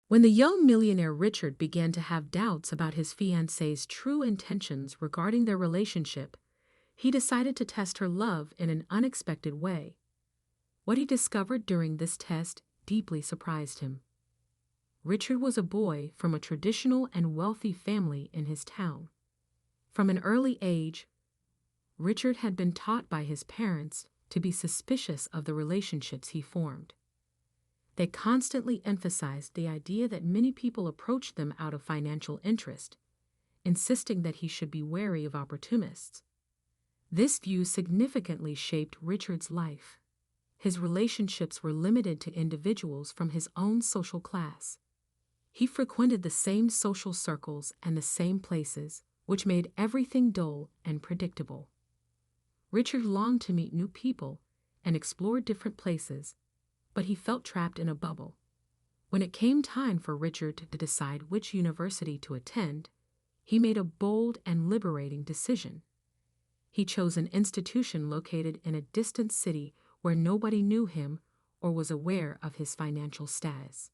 When the young millionaire Richard began to have doubts about his fiancée's true intentions regarding their relationship, he decided to test her love in an unexpected way. What he discovered during this test deeply surprised him. Richard was a boy from a traditional and wealthy family in his town. From an early age, Richard had been taught by his parents to be suspicious of the relationships he formed. They constantly emphasized the idea that many people approached them out of financial interest, insisting that he should be wary of opportunists. This view significantly shaped Richard's life. His relationships were limited to individuals from his own social class. He frequented the same social circles and the same places, which made everything dull and predictable. Richard longed to meet new people and explore different places, but he felt trapped in a bubble. When it came time for Richard to decide which university to attend, he made a bold and liberating decision. He chose an institution located in a distant city where nobody knew him or was aware of his financial status.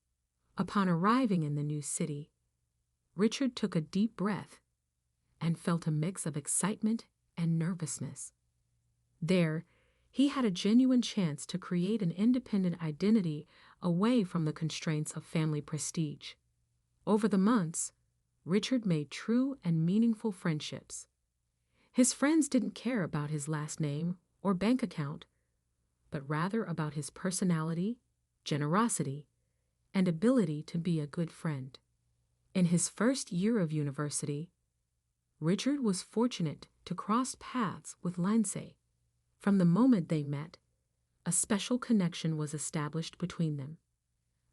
Upon arriving in the new city, Richard took a deep breath and felt a mix of excitement and nervousness. There, he had a genuine chance to create an independent identity away from the constraints of family prestige. Over the months, Richard made true and meaningful friendships. His friends didn't care about his last name or bank account, but rather about his personality, generosity, and ability to be a good friend. In his first year of university, Richard was fortunate to cross paths with Fiancée. From the moment they met, a special connection was established between them.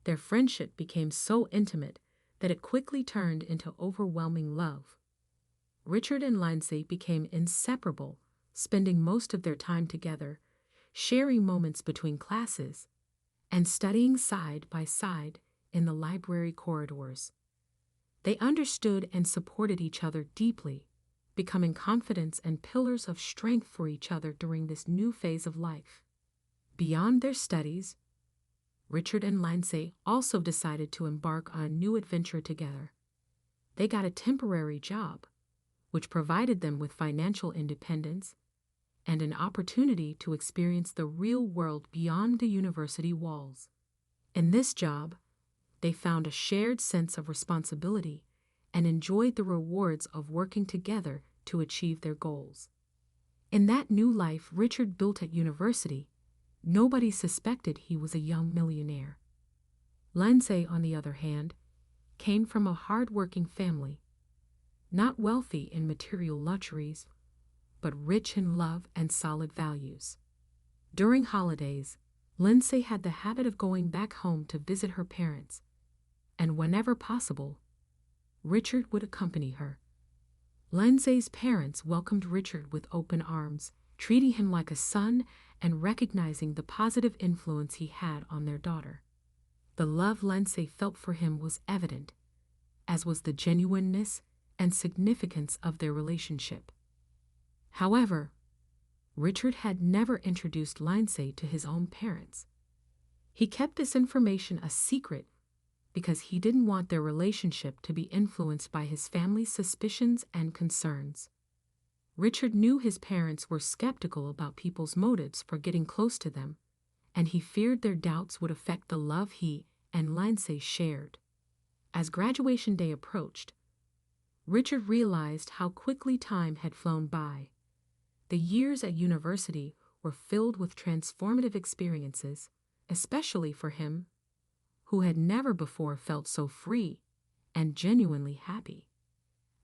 Their friendship became so intimate that it quickly turned into overwhelming love. Richard and Fiancée became inseparable, spending most of their time together, sharing moments between classes, and studying side by side in the library corridors. They understood and supported each other deeply, becoming confidants and pillars of strength for each other during this new phase of life. Beyond their studies, Richard and Fiancée also decided to embark on a new adventure together. They got a temporary job, which provided them with financial independence and an opportunity to experience the real world beyond the university walls. In this job, they found a shared sense of responsibility and enjoyed the rewards of working together to achieve their goals. In that new life Richard built at university, nobody suspected he was a young millionaire. Fiancée, on the other hand, came from a hard-working family, not wealthy in material luxuries, but rich in love and solid values. During holidays, Fiancée had the habit of going back home to visit her parents, and whenever possible, Richard would accompany her. Fiancée's parents welcomed Richard with open arms, treating him like a son and recognizing the positive influence he had on their daughter. The love Fiancée felt for him was evident, as was the genuineness and significance of their relationship. However, Richard had never introduced Fiancée to his own parents. He kept this information a secret because he didn't want their relationship to be influenced by his family's suspicions and concerns. Richard knew his parents were skeptical about people's motives for getting close to them, and he feared their doubts would affect the love he and Fiancée shared. As graduation day approached, Richard realized how quickly time had flown by. The years at university were filled with transformative experiences, especially for him, who had never before felt so free and genuinely happy.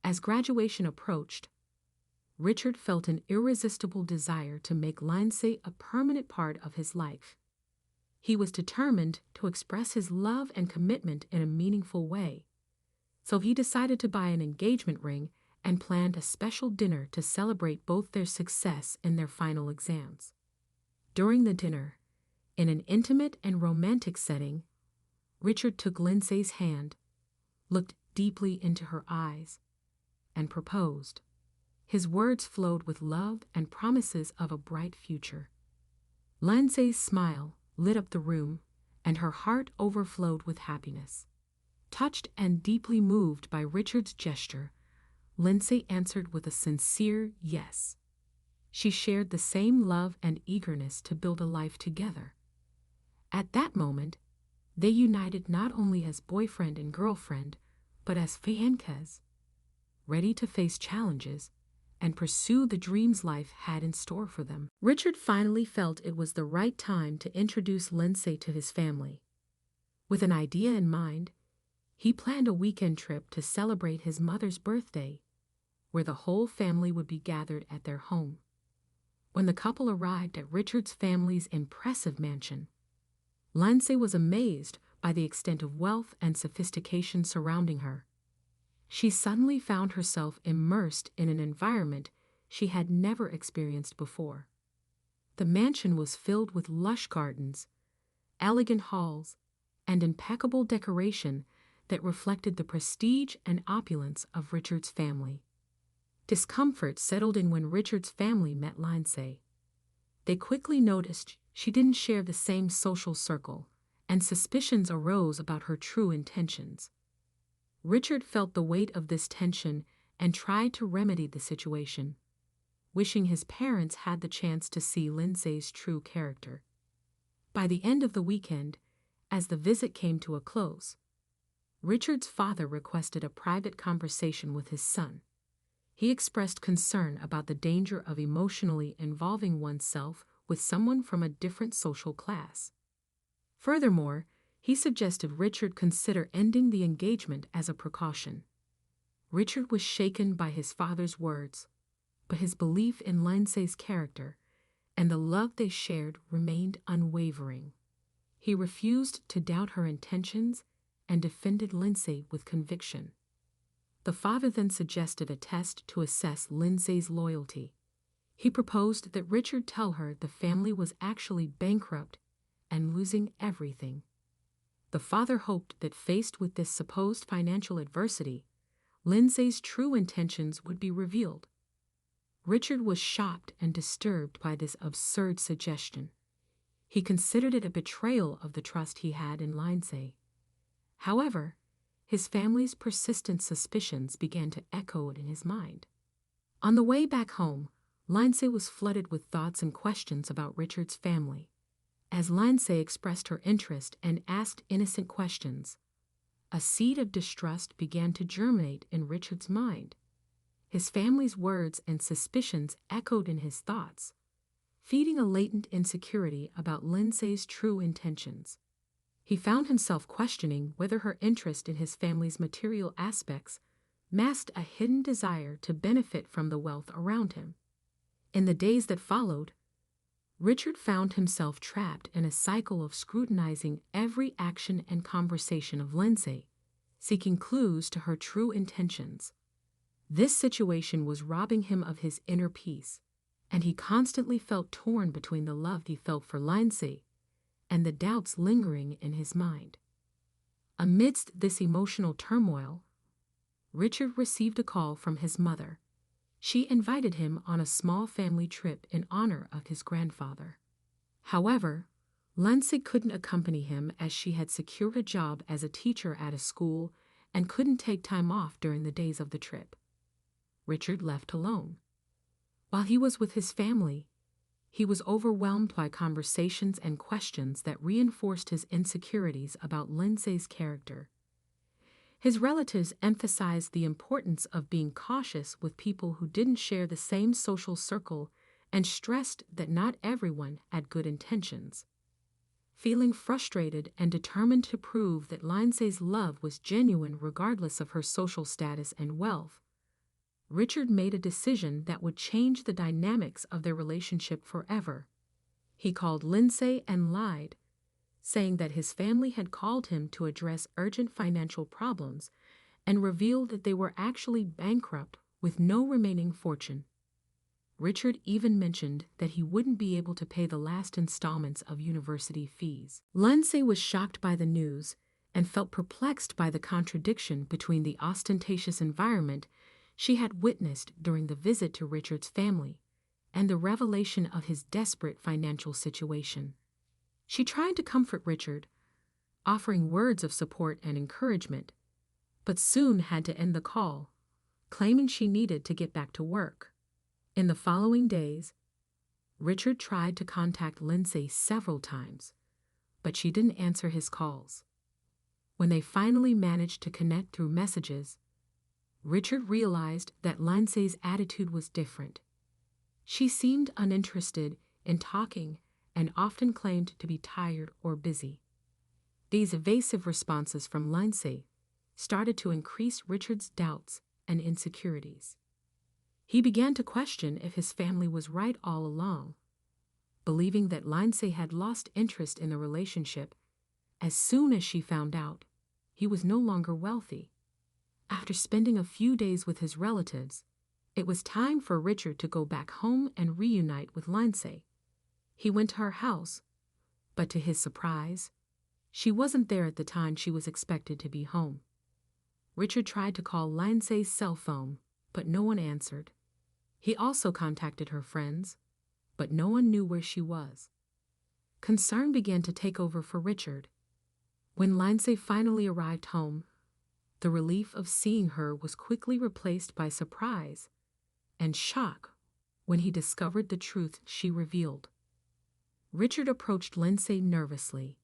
As graduation approached, Richard felt an irresistible desire to make Fiancée a permanent part of his life. He was determined to express his love and commitment in a meaningful way, so he decided to buy an engagement ring and planned a special dinner to celebrate both their success in their final exams. During the dinner, in an intimate and romantic setting, Richard took Fiancée's hand, looked deeply into her eyes, and proposed. His words flowed with love and promises of a bright future. Fiancée's smile lit up the room, and her heart overflowed with happiness. Touched and deeply moved by Richard's gesture, Lindsay answered with a sincere yes. She shared the same love and eagerness to build a life together. At that moment, they united not only as boyfriend and girlfriend, but as fiancés, ready to face challenges and pursue the dreams life had in store for them. Richard finally felt it was the right time to introduce Lindsay to his family. With an idea in mind, he planned a weekend trip to celebrate his mother's birthday, where the whole family would be gathered at their home. When the couple arrived at Richard's family's impressive mansion, Lindsay was amazed by the extent of wealth and sophistication surrounding her. She suddenly found herself immersed in an environment she had never experienced before. The mansion was filled with lush gardens, elegant halls, and impeccable decoration that reflected the prestige and opulence of Richard's family. Discomfort settled in when Richard's family met Lindsay. They quickly noticed she didn't share the same social circle, and suspicions arose about her true intentions. Richard felt the weight of this tension and tried to remedy the situation, wishing his parents had the chance to see Lindsay's true character. By the end of the weekend, as the visit came to a close, Richard's father requested a private conversation with his son. He expressed concern about the danger of emotionally involving oneself with someone from a different social class. Furthermore, he suggested Richard consider ending the engagement as a precaution. Richard was shaken by his father's words, but his belief in Lindsay's character and the love they shared remained unwavering. He refused to doubt her intentions and defended Lindsay with conviction. The father then suggested a test to assess Lindsay's loyalty. He proposed that Richard tell her the family was actually bankrupt and losing everything. The father hoped that faced with this supposed financial adversity, Lindsay's true intentions would be revealed. Richard was shocked and disturbed by this absurd suggestion. He considered it a betrayal of the trust he had in Lindsay. However, his family's persistent suspicions began to echo in his mind. On the way back home, Lindsay was flooded with thoughts and questions about Richard's family. As Lindsay expressed her interest and asked innocent questions, a seed of distrust began to germinate in Richard's mind. His family's words and suspicions echoed in his thoughts, feeding a latent insecurity about Lindsay's true intentions. He found himself questioning whether her interest in his family's material aspects masked a hidden desire to benefit from the wealth around him. In the days that followed, Richard found himself trapped in a cycle of scrutinizing every action and conversation of Lindsay, seeking clues to her true intentions. This situation was robbing him of his inner peace, and he constantly felt torn between the love he felt for Lindsay and the doubts lingering in his mind. Amidst this emotional turmoil, Richard received a call from his mother. She invited him on a small family trip in honor of his grandfather. However, Lindsay couldn't accompany him as she had secured a job as a teacher at a school and couldn't take time off during the days of the trip. Richard left alone. While he was with his family, he was overwhelmed by conversations and questions that reinforced his insecurities about Lindsay's character. His relatives emphasized the importance of being cautious with people who didn't share the same social circle and stressed that not everyone had good intentions. Feeling frustrated and determined to prove that Lindsay's love was genuine regardless of her social status and wealth, Richard made a decision that would change the dynamics of their relationship forever. He called Lindsay and lied, saying that his family had called him to address urgent financial problems and revealed that they were actually bankrupt with no remaining fortune. Richard even mentioned that he wouldn't be able to pay the last installments of university fees. Lindsay was shocked by the news and felt perplexed by the contradiction between the ostentatious environment she had witnessed during the visit to Richard's family and the revelation of his desperate financial situation. She tried to comfort Richard, offering words of support and encouragement, but soon had to end the call, claiming she needed to get back to work. In the following days, Richard tried to contact Lindsay several times, but she didn't answer his calls. When they finally managed to connect through messages, Richard realized that Lindsay's attitude was different. She seemed uninterested in talking and often claimed to be tired or busy. These evasive responses from Lindsay started to increase Richard's doubts and insecurities. He began to question if his family was right all along, believing that Lindsay had lost interest in the relationship as soon as she found out he was no longer wealthy. After spending a few days with his relatives, it was time for Richard to go back home and reunite with Lindsay. He went to her house, but to his surprise, she wasn't there at the time she was expected to be home. Richard tried to call Lindsay's cell phone, but no one answered. He also contacted her friends, but no one knew where she was. Concern began to take over for Richard. When Lindsay finally arrived home, the relief of seeing her was quickly replaced by surprise and shock when he discovered the truth she revealed. Richard approached Lindsay nervously,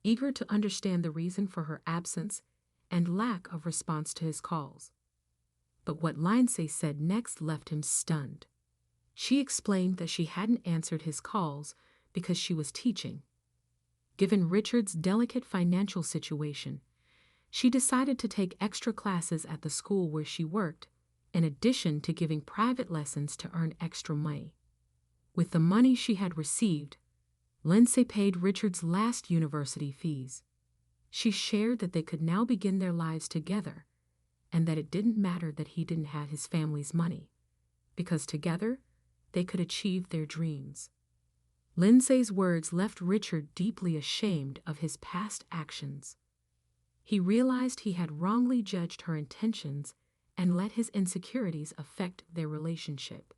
eager to understand the reason for her absence and lack of response to his calls. But what Lindsay said next left him stunned. She explained that she hadn't answered his calls because she was teaching. Given Richard's delicate financial situation, she decided to take extra classes at the school where she worked, in addition to giving private lessons to earn extra money. With the money she had received, Lindsay paid Richard's last university fees. She shared that they could now begin their lives together, and that it didn't matter that he didn't have his family's money, because together they could achieve their dreams. Lindsay's words left Richard deeply ashamed of his past actions. He realized he had wrongly judged her intentions and let his insecurities affect their relationship.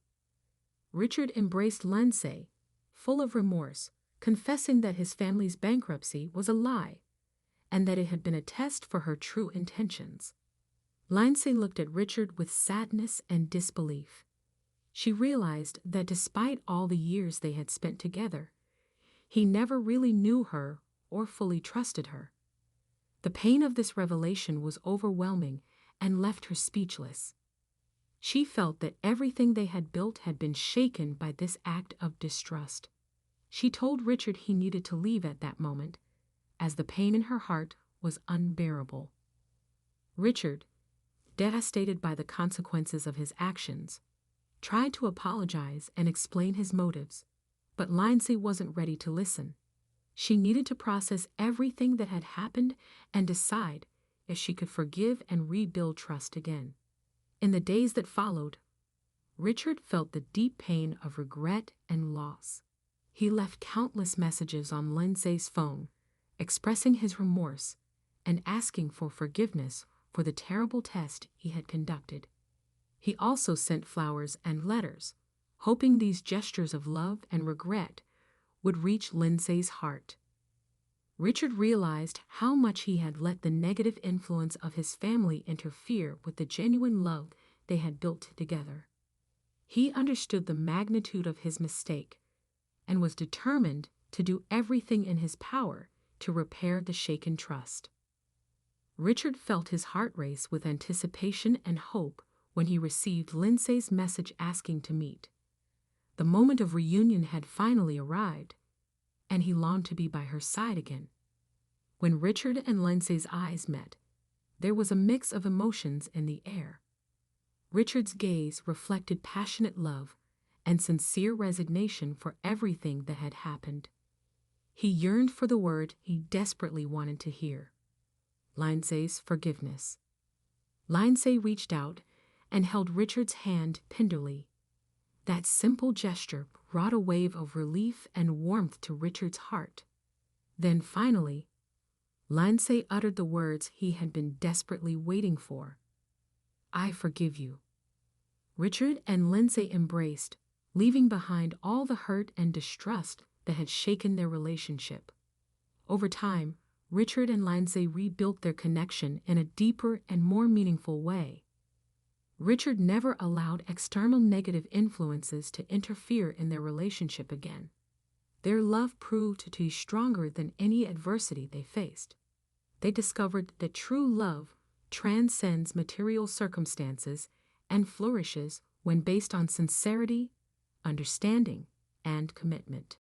Richard embraced Lindsay, full of remorse, confessing that his family's bankruptcy was a lie and that it had been a test for her true intentions. Lindsay looked at Richard with sadness and disbelief. She realized that despite all the years they had spent together, he never really knew her or fully trusted her. The pain of this revelation was overwhelming and left her speechless. She felt that everything they had built had been shaken by this act of distrust. She told Richard he needed to leave at that moment, as the pain in her heart was unbearable. Richard, devastated by the consequences of his actions, tried to apologize and explain his motives, but Lindsay wasn't ready to listen. She needed to process everything that had happened and decide if she could forgive and rebuild trust again. In the days that followed, Richard felt the deep pain of regret and loss. He left countless messages on Lindsay's phone, expressing his remorse and asking for forgiveness for the terrible test he had conducted. He also sent flowers and letters, hoping these gestures of love and regret would reach Lindsay's heart. Richard realized how much he had let the negative influence of his family interfere with the genuine love they had built together. He understood the magnitude of his mistake and was determined to do everything in his power to repair the shaken trust. Richard felt his heart race with anticipation and hope when he received Lindsay's message asking to meet. The moment of reunion had finally arrived, and he longed to be by her side again. When Richard and Lindsay's eyes met, there was a mix of emotions in the air. Richard's gaze reflected passionate love and sincere resignation for everything that had happened. He yearned for the word he desperately wanted to hear: Lindsay's forgiveness. Lindsay reached out and held Richard's hand tenderly. That simple gesture brought a wave of relief and warmth to Richard's heart. Then finally, Lindsay uttered the words he had been desperately waiting for: "I forgive you." Richard and Lindsay embraced, leaving behind all the hurt and distrust that had shaken their relationship. Over time, Richard and Lindsay rebuilt their connection in a deeper and more meaningful way. Richard never allowed external negative influences to interfere in their relationship again. Their love proved to be stronger than any adversity they faced. They discovered that true love transcends material circumstances and flourishes when based on sincerity, understanding, and commitment.